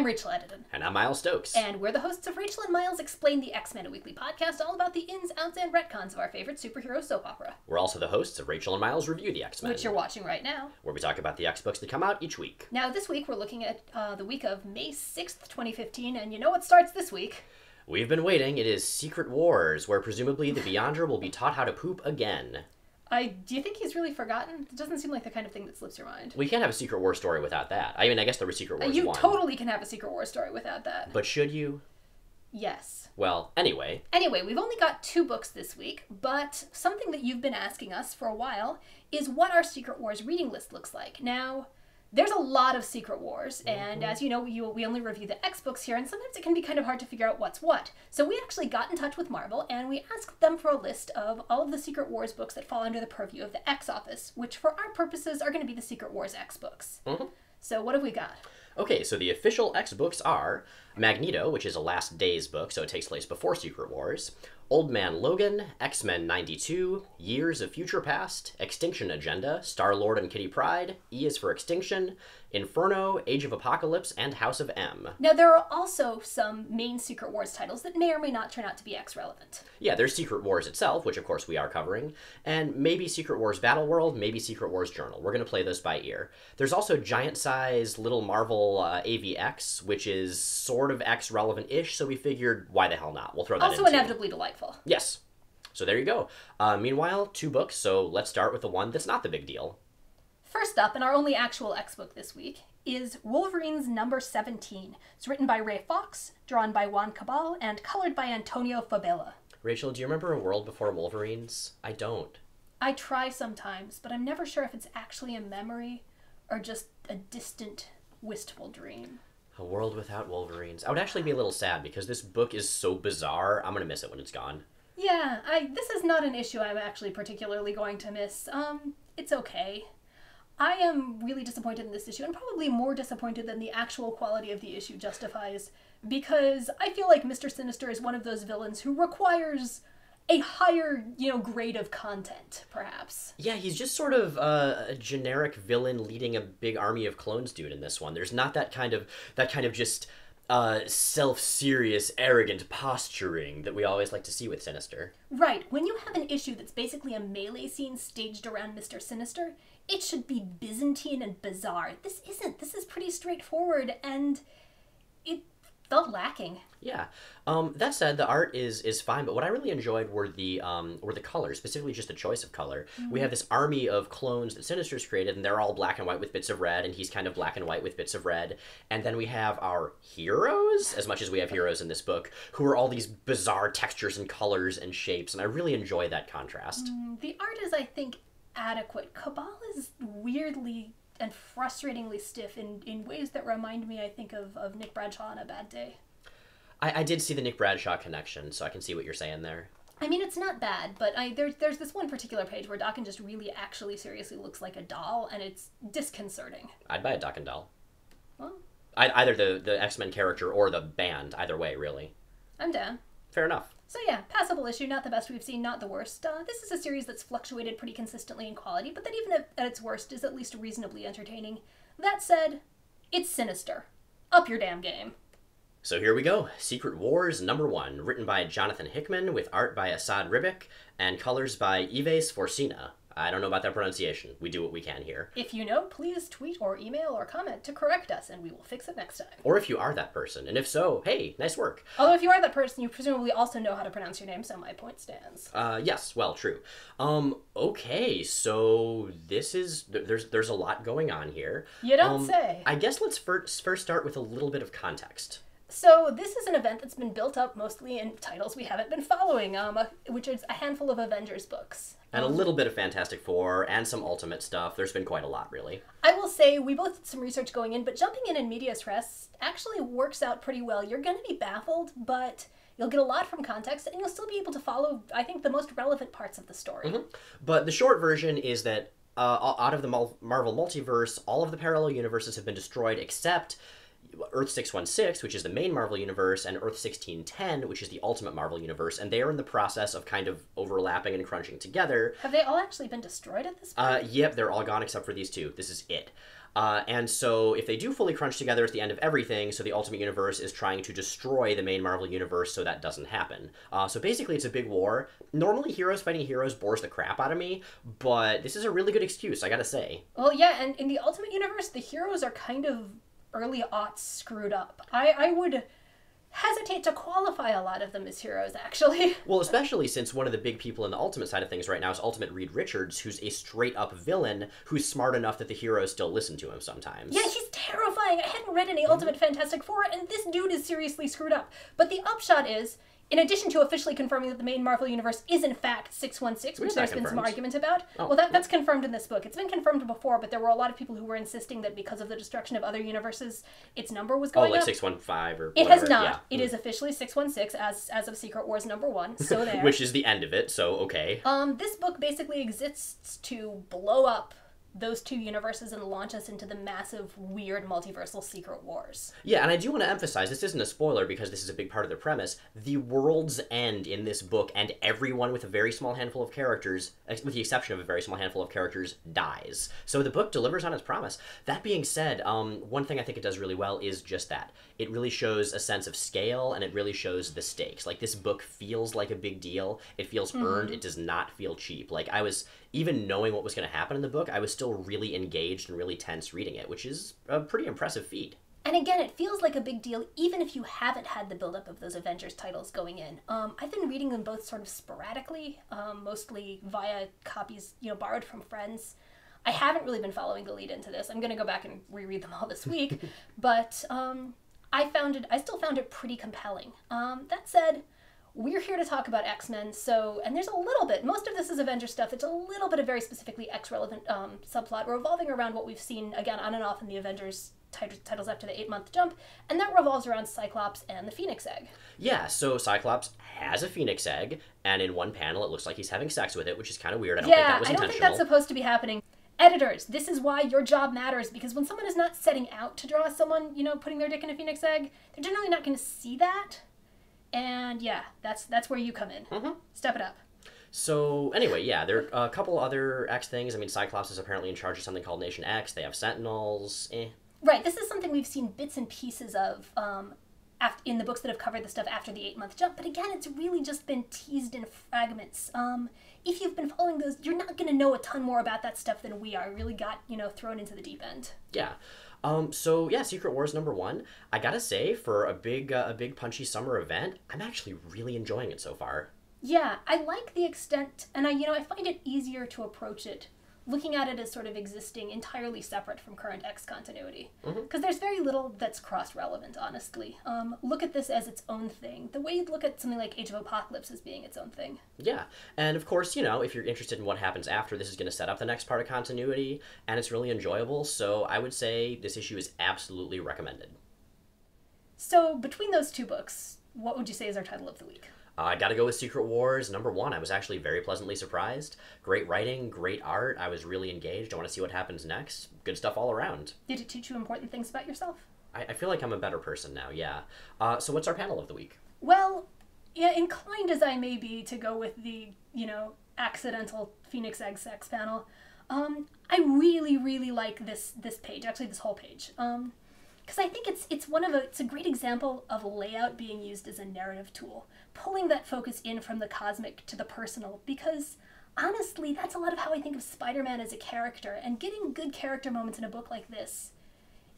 Rachel Edidin. And I'm Miles Stokes. And we're the hosts of Rachel and Miles Explain the X-Men, a weekly podcast all about the ins, outs, and retcons of our favorite superhero soap opera. We're also the hosts of Rachel and Miles Review the X-Men. Which you're watching right now. Where we talk about the X books that come out each week. Now, this week we're looking at the week of May 6th, 2015, and you know what starts this week? We've been waiting. It is Secret Wars, where presumably the Beyonder will be taught how to poop again. Do you think he's really forgotten? It doesn't seem like the kind of thing that slips your mind. We can't have a Secret War story without that. I mean, I guess there was Secret Wars 1. You totally can have a Secret War story without that. But should you? Yes. Well, anyway. Anyway, we've only got 2 books this week, but something that you've been asking us for a while is what our Secret Wars reading list looks like. Now, there's a lot of Secret Wars, and as you know, we only review the X books here, and sometimes it can be kind of hard to figure out what's what. So we actually got in touch with Marvel, and we asked them for a list of all of the Secret Wars books that fall under the purview of the X office, which for our purposes are going to be the Secret Wars X books. So what have we got? Okay, so the official X books are Magneto, which is a Last Days book, so it takes place before Secret Wars. Old Man Logan, X-Men 92, Years of Future Past, Extinction Agenda, Star-Lord and Kitty Pryde, E is for Extinction, Inferno, Age of Apocalypse, and House of M. Now, there are also some main Secret Wars titles that may or may not turn out to be X-relevant. Yeah, there's Secret Wars itself, which of course we are covering, and maybe Secret Wars Battle World, maybe Secret Wars Journal. We're going to play those by ear. There's also giant-sized Little Marvel AVX, which is sort of X-relevant-ish, so we figured, why the hell not? We'll throw that in, Also inevitably delightful. Yes. So there you go. Meanwhile, 2 books, so let's start with the one that's not the big deal. First up, and our only actual X book this week, is Wolverines number 17. It's written by Ray Fox, drawn by Juan Cabal, and colored by Antonio Fabela. Rachel, do you remember a world before Wolverines? I don't. I try sometimes, but I'm never sure if it's actually a memory or just a distant, wistful dream. A world without Wolverines. I would actually be a little sad because this book is so bizarre. I'm going to miss it when it's gone. Yeah, this is not an issue I'm actually particularly going to miss. It's okay. I am really disappointed in this issue, and probably more disappointed than the actual quality of the issue justifies, because I feel like Mr. Sinister is one of those villains who requires a higher, grade of content, perhaps. Yeah, he's just sort of a generic villain leading a big army of clones dude in this one. There's not that kind of just self-serious, arrogant posturing that we always like to see with Sinister. Right. When you have an issue that's basically a melee scene staged around Mr. Sinister, it should be Byzantine and bizarre. This isn't. This is pretty straightforward, and it felt lacking. Yeah. That said, the art is fine, but what I really enjoyed were the colors, specifically just the choice of color. We have this army of clones that Sinister's created, and they're all black and white with bits of red, and he's kind of black and white with bits of red. And then we have our heroes, as much as we have heroes in this book, who are all these bizarre textures and colors and shapes, and I really enjoy that contrast. The art is, I think, adequate. Cabal is weirdly and frustratingly stiff in ways that remind me, I think, of Nick Bradshaw on A Bad Day. I did see the Nick Bradshaw connection, so I can see what you're saying there. I mean, it's not bad, but there's this one particular page where Daken just really actually seriously looks like a doll, and it's disconcerting. I'd buy a Daken doll. Well, Either the X-Men character or the band, either way, really. I'm down. Fair enough. So yeah, passable issue, not the best we've seen, not the worst. This is a series that's fluctuated pretty consistently in quality, but that even at its worst is at least reasonably entertaining. That said, it's Sinister. Up your damn game. So here we go. Secret Wars #1, written by Jonathan Hickman, with art by Asad Ribic, and colors by Yves Forcina. I don't know about that pronunciation. We do what we can here. If you know, please tweet or email or comment to correct us, and we will fix it next time. Or if you are that person, and if so, hey, nice work. Although if you are that person, you presumably also know how to pronounce your name, so my point stands. Yes, well, true. Okay, so this is, there's a lot going on here. You don't say. I guess let's first start with a little bit of context. So this is an event that's been built up mostly in titles we haven't been following, which is a handful of Avengers books. And a little bit of Fantastic Four, and some Ultimate stuff. There's been quite a lot, really. I will say, we both did some research going in, but jumping in medias res actually works out pretty well. You're going to be baffled, but you'll get a lot from context, and you'll still be able to follow, I think, the most relevant parts of the story. But the short version is that out of the Marvel multiverse, all of the parallel universes have been destroyed except Earth 616, which is the main Marvel Universe, and Earth 1610, which is the Ultimate Marvel Universe, and they are in the process of kind of overlapping and crunching together. Have they all actually been destroyed at this point? Yep, they're all gone except for these two. This is it. And so if they do fully crunch together at the end of everything, so the Ultimate Universe is trying to destroy the main Marvel Universe so that doesn't happen. So basically it's a big war. Normally heroes fighting heroes bores the crap out of me, but this is a really good excuse, I gotta say. Well, yeah, and in the Ultimate Universe, the heroes are kind of early aughts screwed up. I would hesitate to qualify a lot of them as heroes, actually. Well, especially since one of the big people in the Ultimate side of things right now is Ultimate Reed Richards, who's a straight-up villain who's smart enough that the heroes still listen to him sometimes. Yeah, he's terrifying. I hadn't read any Ultimate Fantastic Four, and this dude is seriously screwed up. But the upshot is, in addition to officially confirming that the main Marvel Universe is in fact 616, which there's been some argument about, well, that's confirmed in this book. It's been confirmed before, but there were a lot of people who were insisting that because of the destruction of other universes, its number was going up. 615 or It whatever. has not. Yeah. It is officially 616 as of Secret Wars #1, so there. Which is the end of it, so okay. This book basically exists to blow up those two universes and launch us into the massive, weird, multiversal Secret Wars. Yeah, and I do want to emphasize, this isn't a spoiler because this is a big part of the premise, the worlds end in this book and everyone with a very small handful of characters, with the exception of a very small handful of characters, dies. So the book delivers on its promise. That being said, one thing I think it does really well is just that. It really shows a sense of scale and it really shows the stakes. Like, this book feels like a big deal. It feels earned. It does not feel cheap. Like, I was, even knowing what was going to happen in the book, I was still really engaged and really tense reading it, which is a pretty impressive feat. And again, it feels like a big deal even if you haven't had the buildup of those Avengers titles going in. I've been reading them both sort of sporadically, mostly via copies, borrowed from friends. I haven't really been following the lead into this. I'm going to go back and reread them all this week, but I still found it pretty compelling. That said, we're here to talk about X-Men, and there's a little bit, most of this is Avengers stuff, it's a little bit of very specifically X-relevant subplot revolving around what we've seen, again, on and off in the Avengers titles after the 8-month jump, and that revolves around Cyclops and the Phoenix Egg. Yeah, so Cyclops has a Phoenix Egg, and in one panel it looks like he's having sex with it, which is kind of weird. I don't think that was intentional. I don't think that's supposed to be happening. Editors, this is why your job matters, because when someone is not setting out to draw someone, putting their dick in a Phoenix Egg, they're generally not going to see that. And yeah, that's where you come in. Step it up. So anyway, yeah, there are a couple other X things. I mean, Cyclops is apparently in charge of something called Nation X. They have Sentinels. Right, this is something we've seen bits and pieces of in the books that have covered the stuff after the 8-month jump. But again, it's really just been teased in fragments. If you've been following those, you're not going to know a ton more about that stuff than we are. Really got, thrown into the deep end. Yeah. So yeah, Secret Wars #1. I gotta say, for a big punchy summer event, I'm actually really enjoying it so far. Yeah, I like the extent, and I find it easier to approach it looking at it as sort of existing entirely separate from current X continuity. Because there's very little that's cross-relevant, honestly. Look at this as its own thing, the way you'd look at something like Age of Apocalypse as being its own thing. Yeah, and of course, if you're interested in what happens after, this is going to set up the next part of continuity, and it's really enjoyable, so I would say this issue is absolutely recommended. So, between those two books, what would you say is our title of the week? I gotta go with Secret Wars #1. I was actually very pleasantly surprised. Great writing, great art. I was really engaged. I want to see what happens next. Good stuff all around. Did it teach you important things about yourself? I feel like I'm a better person now, yeah. So what's our panel of the week? Well, yeah, inclined as I may be to go with the, accidental Phoenix Egg sex panel, I really, really like this page, actually this whole page. Because I think it's a great example of layout being used as a narrative tool, pulling that focus in from the cosmic to the personal, because honestly, that's a lot of how I think of Spider-Man as a character, and getting good character moments in a book like this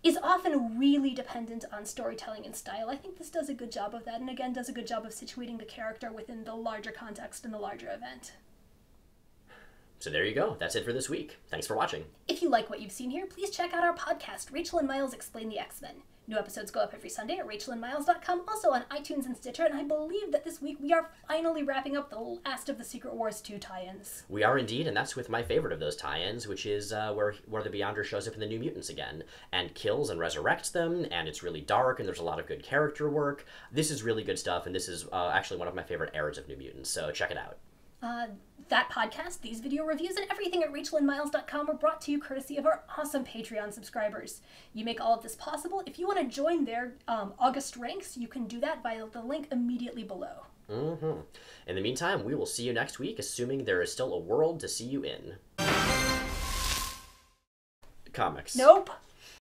is often really dependent on storytelling and style. I think this does a good job of that, and again, does a good job of situating the character within the larger context and the larger event. So there you go. That's it for this week. Thanks for watching. If you like what you've seen here, please check out our podcast, Rachel and Miles Explain the X-Men. New episodes go up every Sunday at rachelandmiles.com, also on iTunes and Stitcher, and I believe that this week we are finally wrapping up the last of the Secret Wars 2 tie-ins. We are indeed, and that's with my favorite of those tie-ins, which is where the Beyonder shows up in the New Mutants again, and kills and resurrects them, and it's really dark, and there's a lot of good character work. This is really good stuff, and this is actually one of my favorite eras of New Mutants, so check it out. That podcast, these video reviews, and everything at rachelandmiles.com are brought to you courtesy of our awesome Patreon subscribers. You make all of this possible. If you want to join their August ranks, you can do that via the link immediately below. Mm-hmm. In the meantime, we will see you next week, assuming there is still a world to see you in. Comics. Nope.